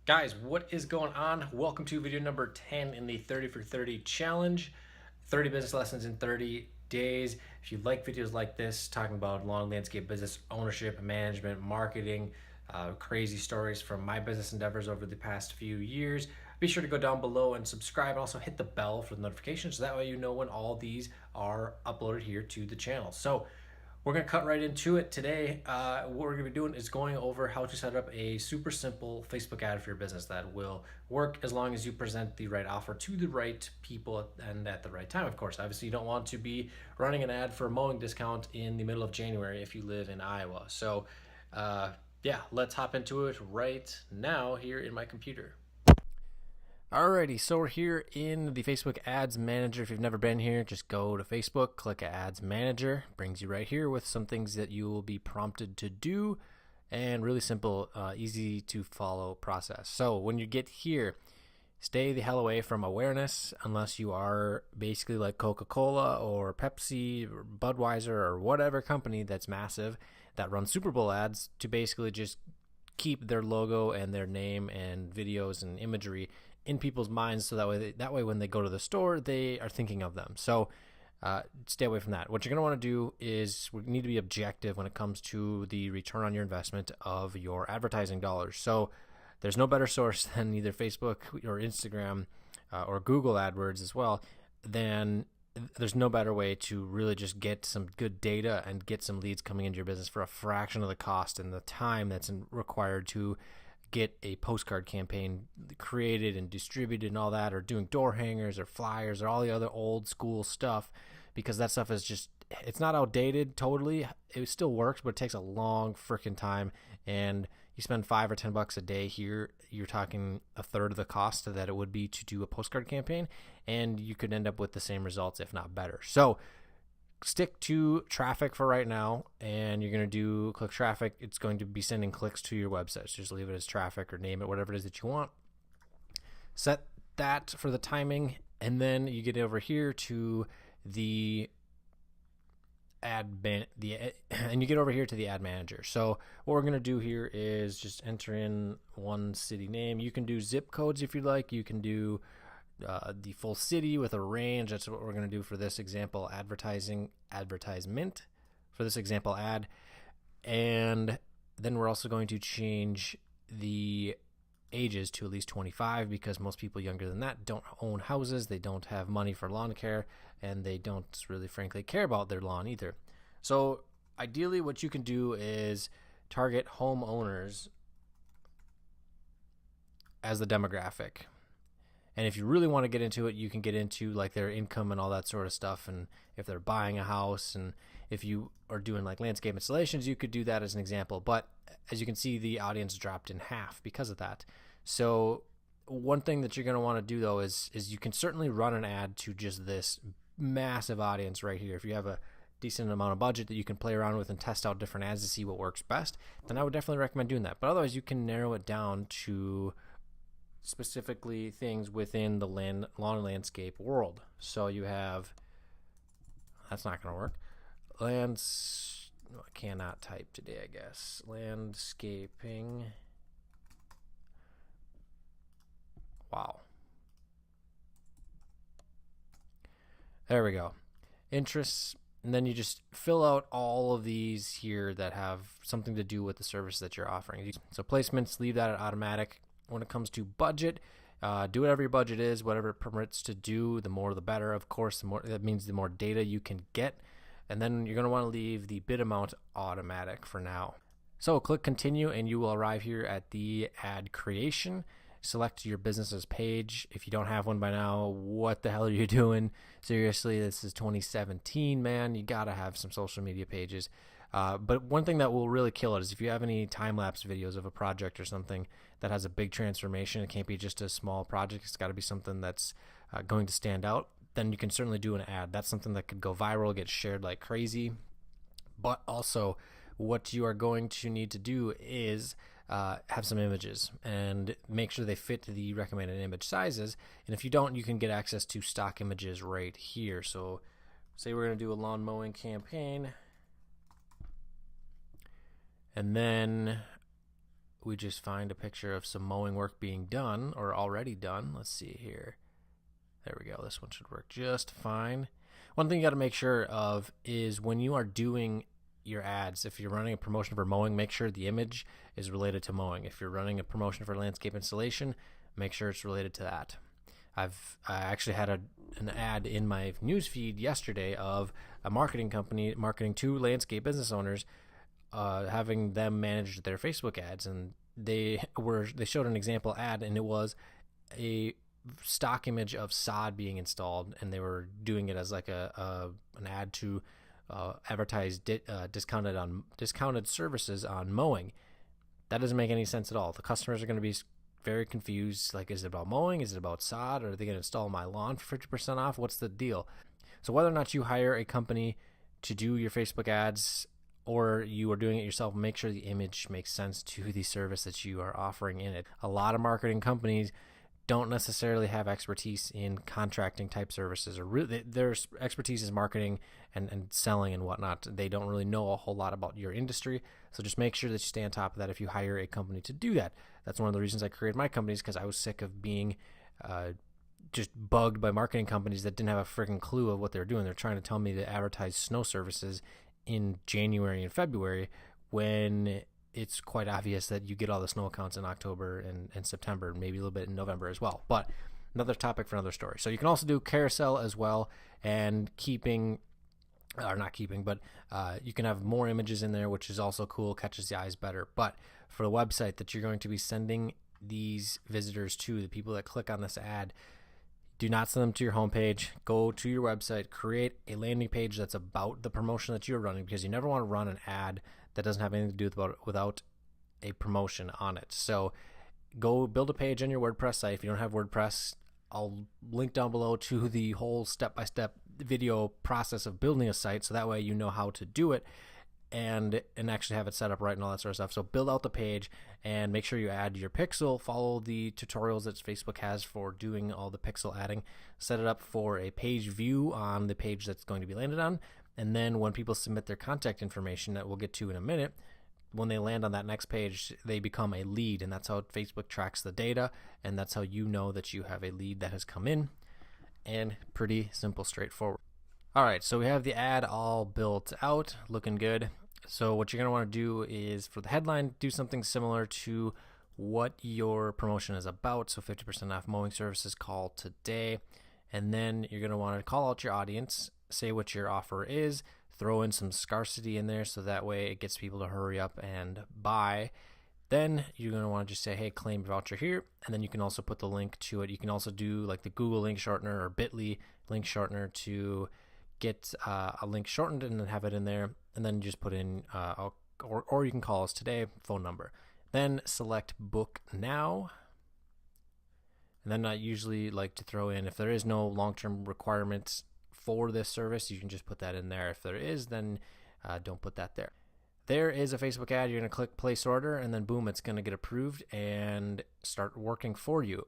Guys, what is going on? Welcome to video number 10 in the 30 for 30 challenge. 30 business lessons in 30 days. If you like videos like this, talking about lawn landscape business ownership, management, marketing, crazy stories from my business endeavors over the past few years, be sure to go down below and subscribe and also hit the bell for the notifications so that way you know when all these are uploaded here to the channel. So we're going to cut right into it today. What we're going to be doing is going over how to set up a super simple Facebook ad for your business that will work as long as you present the right offer to the right people and at the right time, of course. Obviously, you don't want to be running an ad for a mowing discount in the middle of January if you live in Iowa. So, yeah, let's hop into it right now here in my computer. Alrighty, so we're here in the Facebook Ads Manager. If you've never been here, just go to Facebook, click Ads Manager. Brings you right here with some things that you will be prompted to do, and really simple, easy to follow process. So when you get here, stay the hell away from awareness unless you are basically like Coca-Cola or Pepsi or Budweiser or whatever company that's massive that runs Super Bowl ads to basically just keep their logo and their name and videos and imagery in people's minds, so that way when they go to the store, they are thinking of them. So stay away from that. What you're going to want to do is we need to be objective when it comes to the return on your investment of your advertising dollars. So there's no better source than either Facebook or Instagram or Google AdWords as well. Then there's no better way to really just get some good data and get some leads coming into your business for a fraction of the cost and the time that's required to get a postcard campaign created and distributed and all that, or doing door hangers or flyers or all the other old school stuff, because that stuff is just, it's not outdated totally. It still works, but it takes a long freaking time. And you spend $5 or $10 a day here, you're talking a third of the cost that it would be to do a postcard campaign, and you could end up with the same results, if not better. So stick to traffic for right now, and you're going to do click traffic. It's going to be sending clicks to your website, so just leave it as traffic or name it whatever it is that you want. Set that for the timing, and then you get over here to the ad manager. So what we're going to do here is just enter in one city name. You can do zip codes if you like. You can do the full city with a range. That's what we're going to do for this example advertisement for this example ad. And then we're also going to change the ages to at least 25, because most people younger than that don't own houses, they don't have money for lawn care, and they don't really frankly care about their lawn either. So ideally what you can do is target homeowners as the demographic. And if you really want to get into it, you can get into like their income and all that sort of stuff. And if they're buying a house, and if you are doing like landscape installations, you could do that as an example. But as you can see, the audience dropped in half because of that. So one thing that you're going to want to do though is you can certainly run an ad to just this massive audience right here. If you have a decent amount of budget that you can play around with and test out different ads to see what works best, then I would definitely recommend doing that. But otherwise, you can narrow it down to specifically things within the lawn and landscape world. So you have, that's not going to work. I cannot type today, I guess. Landscaping. Wow. There we go. Interests. And then you just fill out all of these here that have something to do with the service that you're offering. So placements, leave that at automatic. When it comes to budget, do whatever your budget is, whatever it permits to do. The more the better, of course. That means the more data you can get. And then you're going to want to leave the bid amount automatic for now. So click continue, and you will arrive here at the ad creation. Select your business's page. If you don't have one by now, what the hell are you doing? Seriously, this is 2017, man. You got to have some social media pages. But one thing that will really kill it is if you have any time-lapse videos of a project or something that has a big transformation. It can't be just a small project. It's got to be something that's going to stand out. Then you can certainly do an ad. That's something that could go viral, get shared like crazy. But also, what you are going to need to do is have some images and make sure they fit the recommended image sizes. And if you don't, you can get access to stock images right here. So say we're going to do a lawn mowing campaign. And then we just find a picture of some mowing work being done or already done. Let's see here. There we go. This one should work just fine. One thing you got to make sure of is when you are doing your ads, if you're running a promotion for mowing, make sure the image is related to mowing. If you're running a promotion for landscape installation, make sure it's related to that. I actually had an ad in my newsfeed yesterday of a marketing company marketing to landscape business owners, having them manage their Facebook ads, and they showed an example ad, and it was a stock image of sod being installed, and they were doing it as like an ad to advertise discounted services on mowing. That doesn't make any sense at all. The customers are going to be very confused. Like, is it about mowing? Is it about sod? Or are they going to install my lawn for 50% off? What's the deal? So whether or not you hire a company to do your Facebook ads or you are doing it yourself, make sure the image makes sense to the service that you are offering in it. A lot of marketing companies don't necessarily have expertise in contracting type services, or their expertise is marketing and selling and whatnot. They don't really know a whole lot about your industry. So just make sure that you stay on top of that if you hire a company to do that. That's one of the reasons I created my companies, because I was sick of being just bugged by marketing companies that didn't have a freaking clue of what they're doing. They're trying to tell me to advertise snow services in January and February when it's quite obvious that you get all the snow accounts in October and September, and maybe a little bit in November as well. But another topic for another story. So you can also do carousel as well, and you can have more images in there, which is also cool, catches the eyes better. But for the website that you're going to be sending these visitors to, the people that click on this ad, do not send them to your homepage. Go to your website, create a landing page that's about the promotion that you're running, because you never want to run an ad that doesn't have anything to do without a promotion on it. So go build a page on your WordPress site. If you don't have WordPress, I'll link down below to the whole step-by-step video process of building a site, so that way you know how to do it and actually have it set up right and all that sort of stuff. So build out the page and make sure you add your pixel, follow the tutorials that Facebook has for doing all the pixel adding, set it up for a page view on the page that's going to be landed on, and then when people submit their contact information that we'll get to in a minute, when they land on that next page, they become a lead, and that's how Facebook tracks the data, and that's how you know that you have a lead that has come in. And pretty simple, straightforward. All right, so we have the ad all built out, looking good. So what you're going to want to do is, for the headline, do something similar to what your promotion is about. So 50% off mowing services, call today. And then you're going to want to call out your audience, say what your offer is, throw in some scarcity in there so that way it gets people to hurry up and buy. Then you're going to want to just say, hey, claim voucher here. And then you can also put the link to it. You can also do like the Google link shortener or Bitly link shortener to get a link shortened and then have it in there. And then you just put in, or you can call us today, phone number. Then select book now. And then I usually like to throw in, if there is no long-term requirements for this service, you can just put that in there. If there is, then don't put that there. There is a Facebook ad. You're going to click place order, and then boom, it's going to get approved and start working for you.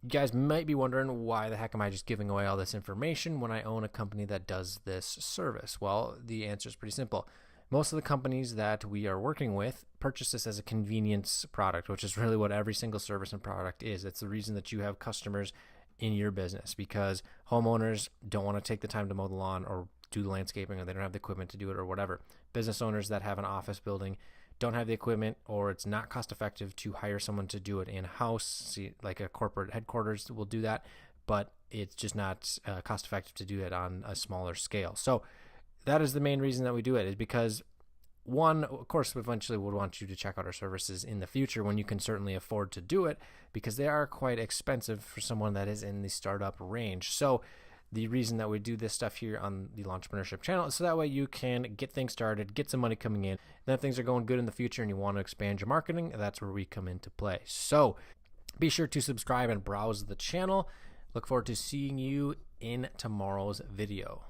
You guys might be wondering, why the heck am I just giving away all this information when I own a company that does this service? Well, the answer is pretty simple. Most of the companies that we are working with purchase this as a convenience product, which is really what every single service and product is. It's the reason that you have customers in your business, because homeowners don't want to take the time to mow the lawn or do the landscaping, or they don't have the equipment to do it, or whatever. Business owners that have an office building don't have the equipment, or it's not cost effective to hire someone to do it in-house. See, like a corporate headquarters will do that, but it's just not cost effective to do it on a smaller scale. So that is the main reason that we do it, is because, one, of course, eventually we'll want you to check out our services in the future when you can certainly afford to do it, because they are quite expensive for someone that is in the startup range. So the reason that we do this stuff here on the Launchpreneurship channel is so that way you can get things started, get some money coming in. Then if things are going good in the future and you want to expand your marketing, that's where we come into play. So be sure to subscribe and browse the channel. Look forward to seeing you in tomorrow's video.